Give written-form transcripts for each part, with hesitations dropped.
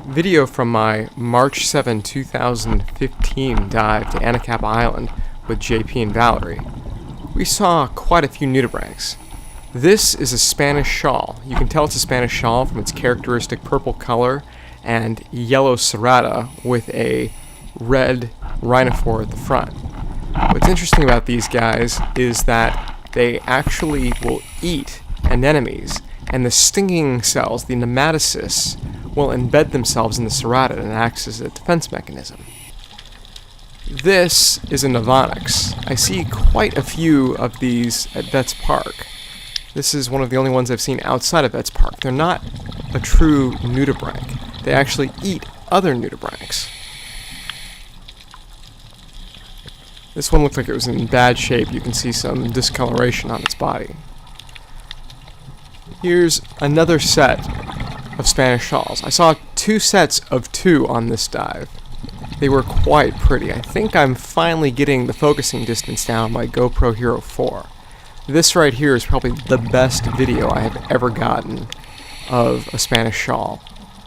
Video from my March 7, 2015 dive to Anacapa Island with JP and Valerie. We saw quite a few nudibranchs. This is a Spanish shawl. You can tell it's a Spanish shawl from its characteristic purple color and yellow serrata with a red rhinophore at the front. What's interesting about these guys is that they actually will eat anemones, and the stinging cells, the nematocysts, will embed themselves in the serrata and acts as a defense mechanism. This is a Novonyx. I see quite a few of these at Vets Park. This is one of the only ones I've seen outside of Vets Park. They're not a true nudibranch. They actually eat other nudibranchs. This one looked like it was in bad shape. You can see some discoloration on its body. Here's another set of Spanish shawls. I saw 2 sets of 2 on this dive. They were quite pretty. I think I'm finally getting the focusing distance down on my GoPro Hero 4. This right here is probably the best video I have ever gotten of a Spanish shawl.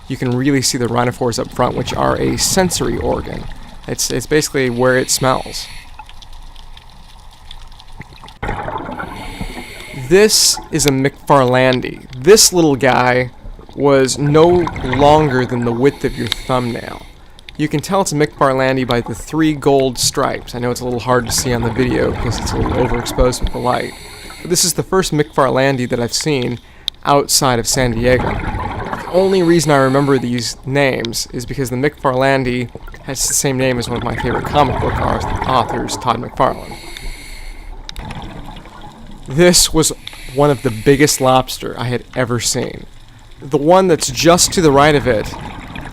You can really see the rhinophores up front, which are a sensory organ. It's basically where it smells. This is a McFarlane D. This little guy was no longer than the width of your thumbnail. You can tell it's a McFarlane D by the 3 gold stripes. I know it's a little hard to see on the video because it's a little overexposed with the light. But this is the first McFarlane D that I've seen outside of San Diego. The only reason I remember these names is because the McFarlane D has the same name as one of my favorite comic book authors, Todd McFarlane. This was one of the biggest lobster I had ever seen. The one that's just to the right of it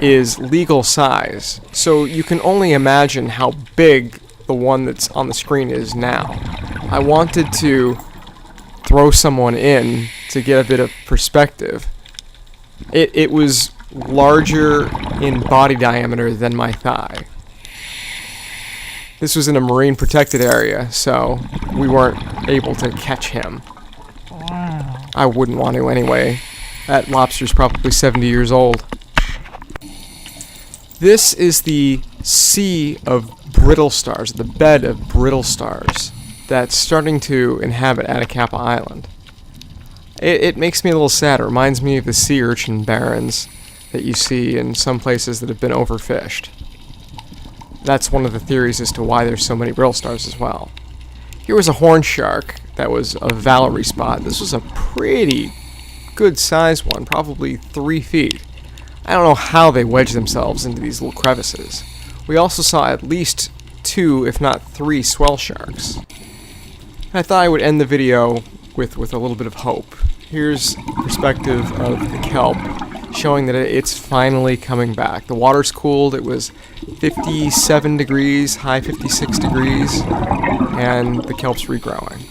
is legal size, so you can only imagine how big the one that's on the screen is now. I wanted to throw someone in to get a bit of perspective. It was larger in body diameter than my thigh. This was in a marine protected area, so we weren't able to catch him. I wouldn't want to anyway. That lobster's probably 70 years old. This is the sea of Brillstars, the bed of Brillstars, that's starting to inhabit Anacapa Island. It makes me a little sad. It reminds me of the sea urchin barrens that you see in some places that have been overfished. That's one of the theories as to why there's so many Brillstars as well. Here was a horn shark that was a Valerie spot. This was a pretty good sized one, probably 3 feet. I don't know how they wedge themselves into these little crevices. We also saw at least 2, if not 3, swell sharks. I thought I would end the video with a little bit of hope. Here's perspective of the kelp, showing that it's finally coming back. The water's cooled. It was 57 degrees, high 56 degrees, and the kelp's regrowing.